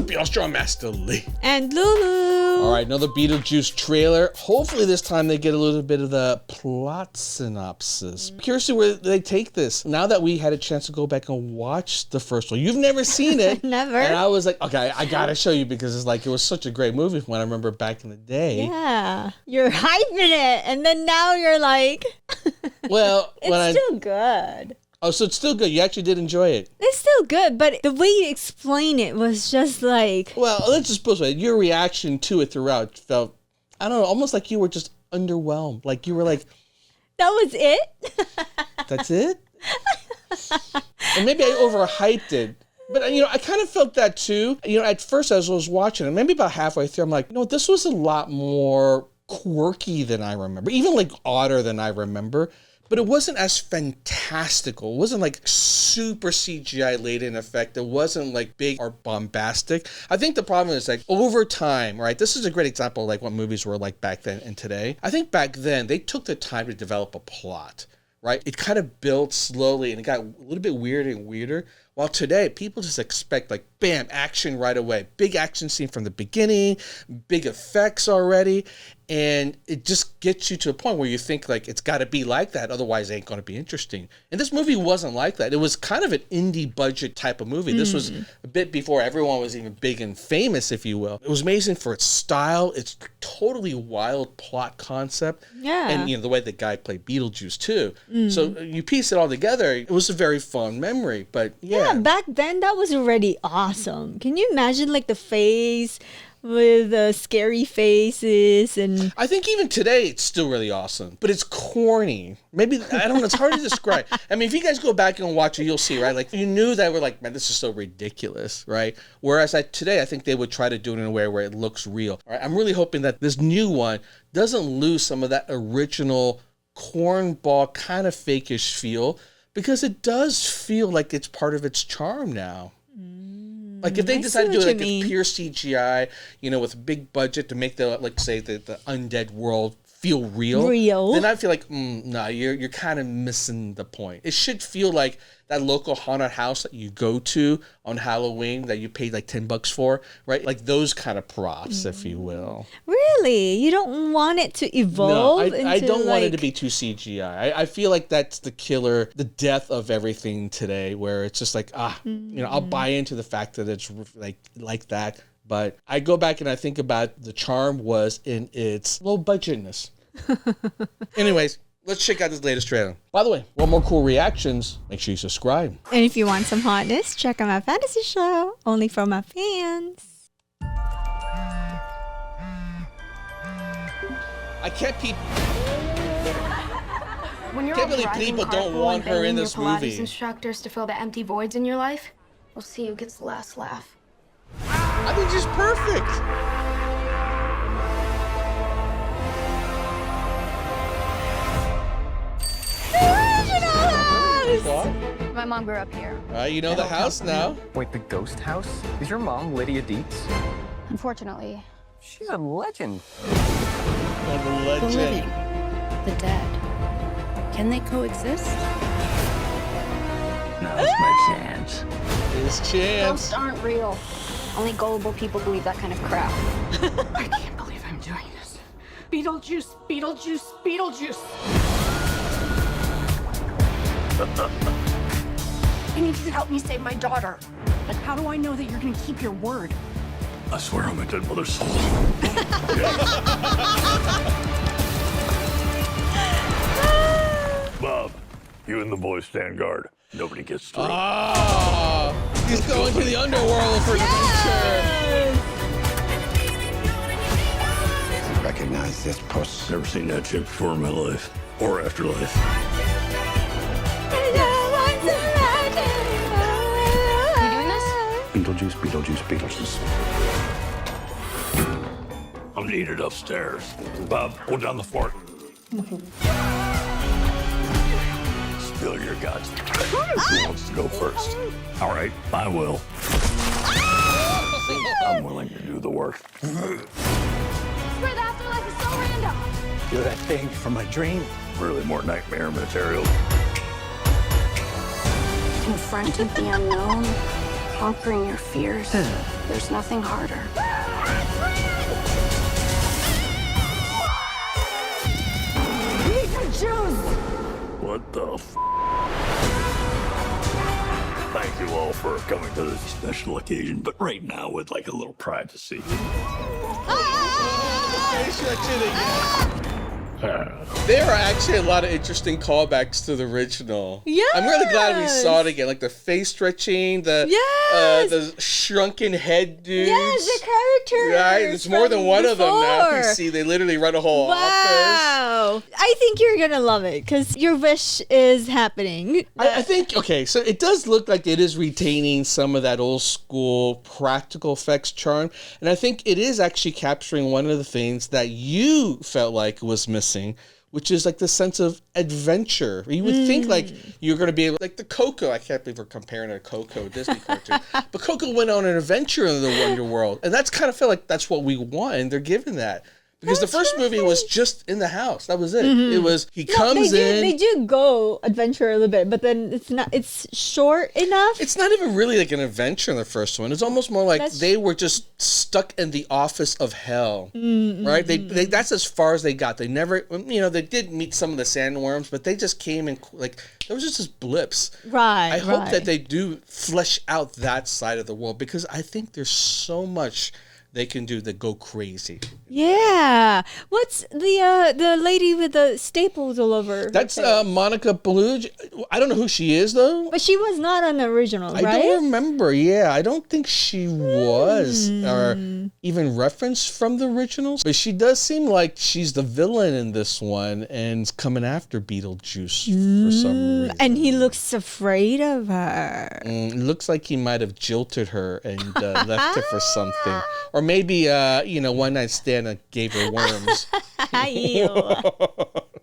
Be All Strong, Master Lee. And Lulu. All right, another Beetlejuice trailer. Hopefully this time they get a little bit of the plot synopsis. Curious to where they take this. Now that we had a chance to go back and watch the first one, you've never seen it. Never. And I was like, okay, I gotta show you because it's like, it was such a great movie when I remember back in the day. Yeah. You're hyping it. And then now you're like, well, it's still good. Oh, so it's still good. You actually did enjoy it. It's still good, but the way you explain it was just like... Well, let's just put it. Your reaction to it throughout felt, I don't know, almost like you were just underwhelmed. Like you were like... That was it? That's it? And maybe I overhyped it. But, you know, I kind of felt that too. You know, at first as I was watching it, maybe about halfway through, I'm like, no, this was a lot more quirky than I remember. Even like odder than I remember. But it wasn't as fantastical. It wasn't like super CGI laden effect. It wasn't like big or bombastic. I think the problem is like over time, right? This is a great example of like what movies were like back then and today. I think back then they took the time to develop a plot, right? It kind of built slowly and it got a little bit weirder and weirder. While today, people just expect like, bam, action right away. Big action scene from the beginning, big effects already. And it just gets you to a point where you think like, it's got to be like that. Otherwise, it ain't going to be interesting. And this movie wasn't like that. It was kind of an indie budget type of movie. This was a bit before everyone was even big and famous, if you will. It was amazing for its style. It's totally wild plot concept. Yeah. And, you know, the way the guy played Beetlejuice too. So you piece it all together. It was a very fun memory. But yeah. Back then, that was already awesome. Can you imagine like the face with the scary faces? And I think even today it's still really awesome, but it's corny. Maybe, I don't know, it's hard to describe. I mean, if you guys go back and watch it, you'll see, right? Like you knew that we're like, man, this is so ridiculous, right? Whereas today, I think they would try to do it in a way where it looks real. All right? I'm really hoping that this new one doesn't lose some of that original cornball kind of fakish feel, because it does feel like it's part of its charm now. Like if they decide to do like a pure CGI, you know, with a big budget to make the, like say the undead world feel real, then I feel like, no, you're kind of missing the point. It should feel like that local haunted house that you go to on Halloween that you paid like $10 for, right? Like those kind of props, if you will. Really? You don't want it to evolve? No, I don't want it to be too CGI. I feel like that's the killer, the death of everything today, where it's just like, you know, I'll buy into the fact that it's like that. But I go back and I think about the charm was in its low budgetness. Anyways, let's check out this latest trailer. By the way, one more cool reactions. Make sure you subscribe. And if you want some hotness, check out my fantasy show, only for my fans. I can't keep... When you're Can't believe people don't want her in this movie. Pilates instructors to fill the empty voids in your life, we'll see who gets the last laugh. I think she's perfect. My mom grew up here. You know the house now. Wait, the ghost house? Is your mom Lydia Dietz? Unfortunately. She's a legend. Oh, the The legend. living, the dead. Can they coexist? Now's my chance. His chance. Ghosts aren't real. Only gullible people believe that kind of crap. I can't believe I'm doing this. Beetlejuice, Beetlejuice, Beetlejuice. I need you to help me save my daughter. But how do I know that you're gonna keep your word? I swear on my dead mother's soul. Bob, you and the boys stand guard. Nobody gets through. He's going to the underworld for adventure. Recognize this puss. Never seen that chick before in my life. Or afterlife. You doing this? Beetlejuice, Beetlejuice, Beetlejuice. I'm needed upstairs. Bob, hold down the fort. Spill your guts. Who wants to go first? All right, I will. I'm willing to do the work. Swear the afterlife is so random. You're that thing from my dream. Really more nightmare material. Confronted the unknown. Conquering your fears. There's nothing harder. What the f? Thank you all for coming to this special occasion, but right now with like a little privacy. There are actually a lot of interesting callbacks to the original. I'm really glad we saw it again. Like the face stretching, the shrunken head dudes. Yes, the characters. Right, there's more than one of them now. You before. see, they literally run a whole office. Wow. I think you're going to love it because your wish is happening. I think, okay, so it does look like it is retaining some of that old school practical effects charm. And I think it is actually capturing one of the things that you felt like was missing, which is like the sense of adventure. You would think like you're going to be able, like the Coco, I can't believe we're comparing a Coco Disney cartoon, but Coco went on an adventure in the Wonder World. And that's kind of felt like that's what we want, and they're giving that. Because the first movie was just in the house. That was it. It was, he comes in. They do go adventure a little bit, but then it's short enough. It's not even really like an adventure in the first one. It's almost more like they were just stuck in the office of hell, right? They that's as far as they got. They never, they did meet some of the sandworms, but they just came in like, there was just blips. Right. I hope that they do flesh out that side of the world, because I think there's so much they can do that go crazy. Yeah. What's the lady with the staples all over? That's Monica Bellucci. I don't know who she is though. But she was not on the original, right? I don't remember. Yeah, I don't think she was, or even referenced from the originals. But she does seem like she's the villain in this one and coming after Beetlejuice for some reason. And he looks afraid of her. It looks like he might have jilted her and left her for something. Or maybe, one night stand gave her worms. Ew.